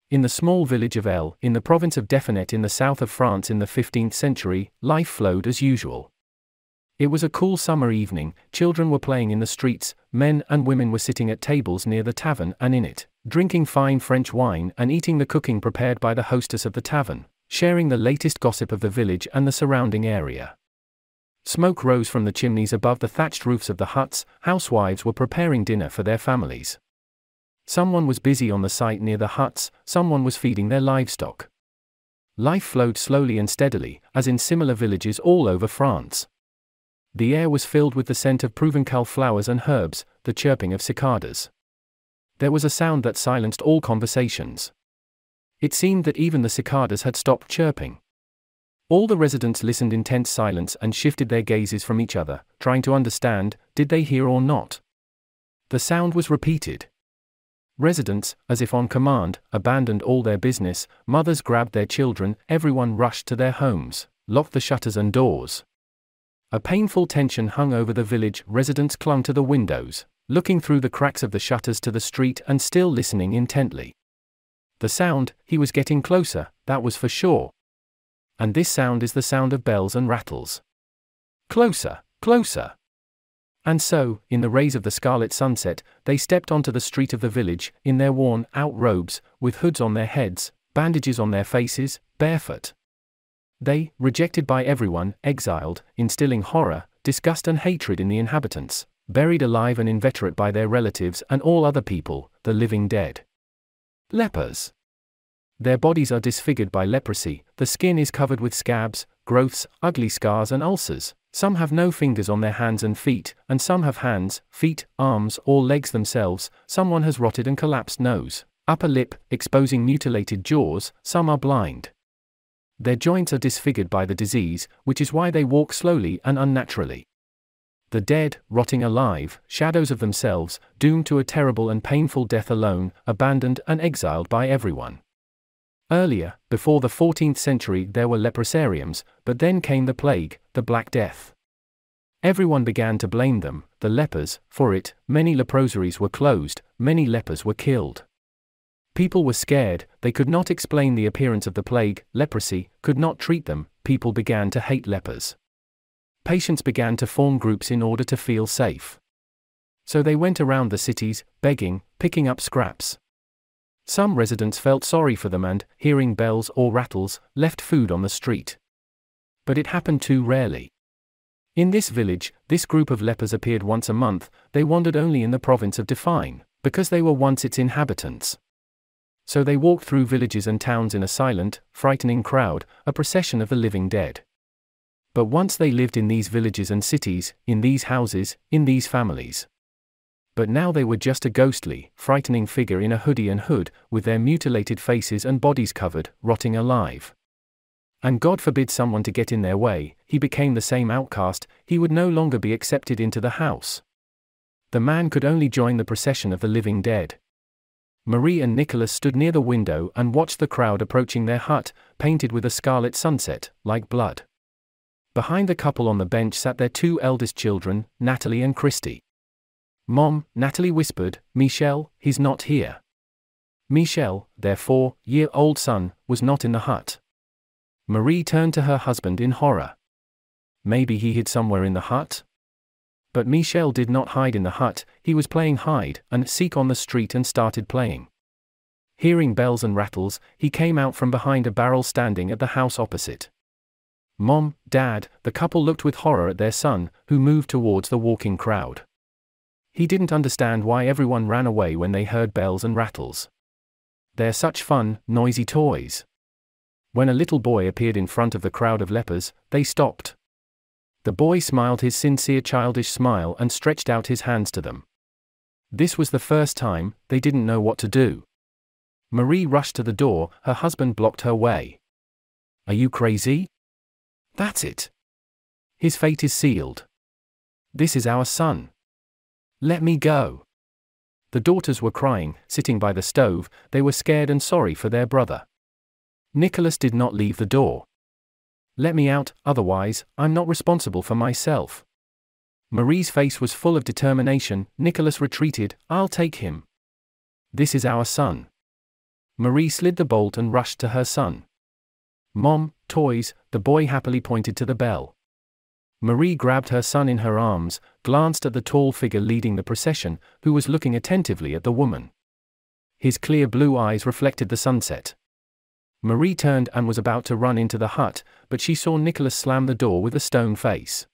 In the small village of L, in the province of Definet in the south of France in the 15th century, life flowed as usual. It was a cool summer evening, children were playing in the streets, men and women were sitting at tables near the tavern and in it, drinking fine French wine and eating the cooking prepared by the hostess of the tavern, sharing the latest gossip of the village and the surrounding area. Smoke rose from the chimneys above the thatched roofs of the huts, housewives were preparing dinner for their families. Someone was busy on the site near the huts, someone was feeding their livestock. Life flowed slowly and steadily, as in similar villages all over France. The air was filled with the scent of Provençal flowers and herbs, the chirping of cicadas. There was a sound that silenced all conversations. It seemed that even the cicadas had stopped chirping. All the residents listened in tense silence and shifted their gazes from each other, trying to understand, did they hear or not? The sound was repeated. Residents, as if on command, abandoned all their business, mothers grabbed their children, everyone rushed to their homes, locked the shutters and doors. A painful tension hung over the village, residents clung to the windows, looking through the cracks of the shutters to the street and still listening intently. The sound, he was getting closer, that was for sure. And this sound is the sound of bells and rattles. Closer, closer. And so, in the rays of the scarlet sunset, they stepped onto the street of the village, in their worn-out robes, with hoods on their heads, bandages on their faces, barefoot. They, rejected by everyone, exiled, instilling horror, disgust and hatred in the inhabitants, buried alive and inveterate by their relatives and all other people, the living dead. Lepers. Their bodies are disfigured by leprosy, the skin is covered with scabs, growths, ugly scars and ulcers. Some have no fingers on their hands and feet, and some have hands, feet, arms, or legs themselves. Someone has rotted and collapsed nose, upper lip, exposing mutilated jaws, some are blind. Their joints are disfigured by the disease, which is why they walk slowly and unnaturally. The dead, rotting alive, shadows of themselves, doomed to a terrible and painful death alone, abandoned and exiled by everyone. Earlier, before the 14th century, there were leprosariums, but then came the plague, the Black Death. Everyone began to blame them, the lepers, for it. Many leprosaries were closed, many lepers were killed. People were scared, they could not explain the appearance of the plague, leprosy, could not treat them, people began to hate lepers. Patients began to form groups in order to feel safe. So they went around the cities, begging, picking up scraps. Some residents felt sorry for them and, hearing bells or rattles, left food on the street. But it happened too rarely. In this village, this group of lepers appeared once a month. They wandered only in the province of Define, because they were once its inhabitants. So they walked through villages and towns in a silent, frightening crowd, a procession of the living dead. But once they lived in these villages and cities, in these houses, in these families. But now they were just a ghostly, frightening figure in a hoodie and hood, with their mutilated faces and bodies covered, rotting alive. And God forbid someone to get in their way, he became the same outcast, he would no longer be accepted into the house. The man could only join the procession of the living dead. Marie and Nicholas stood near the window and watched the crowd approaching their hut, painted with a scarlet sunset, like blood. Behind the couple on the bench sat their two eldest children, Natalie and Christy. "Mom," Natalie whispered, "Michel, he's not here." Michel, their 4-year-old son, was not in the hut. Marie turned to her husband in horror. Maybe he hid somewhere in the hut? But Michel did not hide in the hut, he was playing hide and seek on the street and started playing. Hearing bells and rattles, he came out from behind a barrel standing at the house opposite. Mom, Dad, the couple looked with horror at their son, who moved towards the walking crowd. He didn't understand why everyone ran away when they heard bells and rattles. They're such fun, noisy toys. When a little boy appeared in front of the crowd of lepers, they stopped. The boy smiled his sincere childish smile and stretched out his hands to them. This was the first time, they didn't know what to do. Marie rushed to the door, her husband blocked her way. "Are you crazy? That's it. His fate is sealed. This is our son. Let me go." The daughters were crying, sitting by the stove, they were scared and sorry for their brother. Nicholas did not leave the door. "Let me out, otherwise, I'm not responsible for myself." Marie's face was full of determination. Nicholas retreated, "I'll take him. This is our son." Marie slid the bolt and rushed to her son. "Mom, toys," the boy happily pointed to the bell. Marie grabbed her son in her arms, glanced at the tall figure leading the procession, who was looking attentively at the woman. His clear blue eyes reflected the sunset. Marie turned and was about to run into the hut, but she saw Nicholas slam the door with a stone face.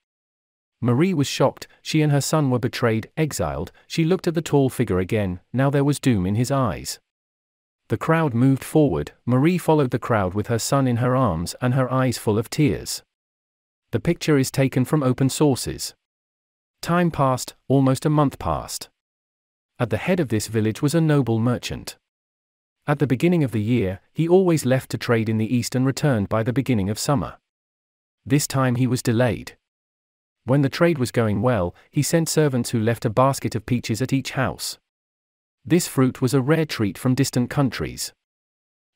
Marie was shocked. She and her son were betrayed, exiled. She looked at the tall figure again. Now there was doom in his eyes. The crowd moved forward. Marie followed the crowd with her son in her arms and her eyes full of tears. The picture is taken from open sources. Time passed, almost a month passed. At the head of this village was a noble merchant. At the beginning of the year, he always left to trade in the east and returned by the beginning of summer. This time he was delayed. When the trade was going well, he sent servants who left a basket of peaches at each house. This fruit was a rare treat from distant countries.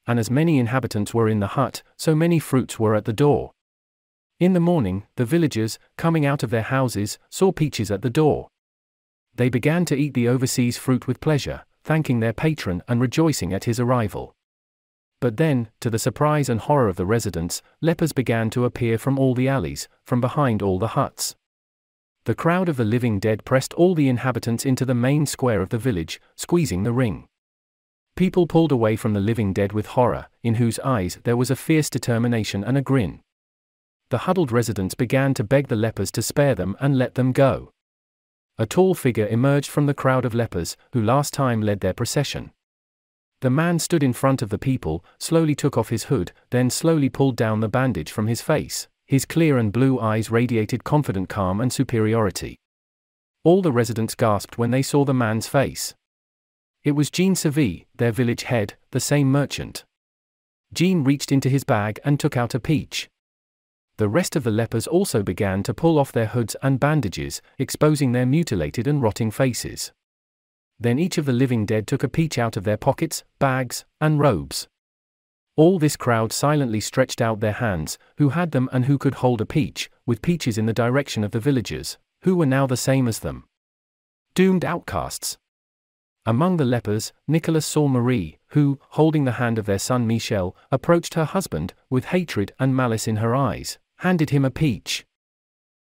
And as many inhabitants were in the hut, so many fruits were at the door. In the morning, the villagers, coming out of their houses, saw peaches at the door. They began to eat the overseas fruit with pleasure, thanking their patron and rejoicing at his arrival. But then, to the surprise and horror of the residents, lepers began to appear from all the alleys, from behind all the huts. The crowd of the living dead pressed all the inhabitants into the main square of the village, squeezing the ring. People pulled away from the living dead with horror, in whose eyes there was a fierce determination and a grin. The huddled residents began to beg the lepers to spare them and let them go. A tall figure emerged from the crowd of lepers, who last time led their procession. The man stood in front of the people, slowly took off his hood, then slowly pulled down the bandage from his face. His clear and blue eyes radiated confident calm and superiority. All the residents gasped when they saw the man's face. It was Jean Savy, their village head, the same merchant. Jean reached into his bag and took out a peach. The rest of the lepers also began to pull off their hoods and bandages, exposing their mutilated and rotting faces. Then each of the living dead took a peach out of their pockets, bags, and robes. All this crowd silently stretched out their hands, who had them and who could hold a peach, with peaches in the direction of the villagers, who were now the same as them. Doomed outcasts. Among the lepers, Nicholas saw Marie, who, holding the hand of their son Michel, approached her husband, with hatred and malice in her eyes, handed him a peach.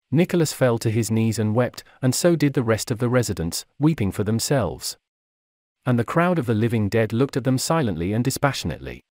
Nicholas fell to his knees and wept, and so did the rest of the residents, weeping for themselves. And the crowd of the living dead looked at them silently and dispassionately.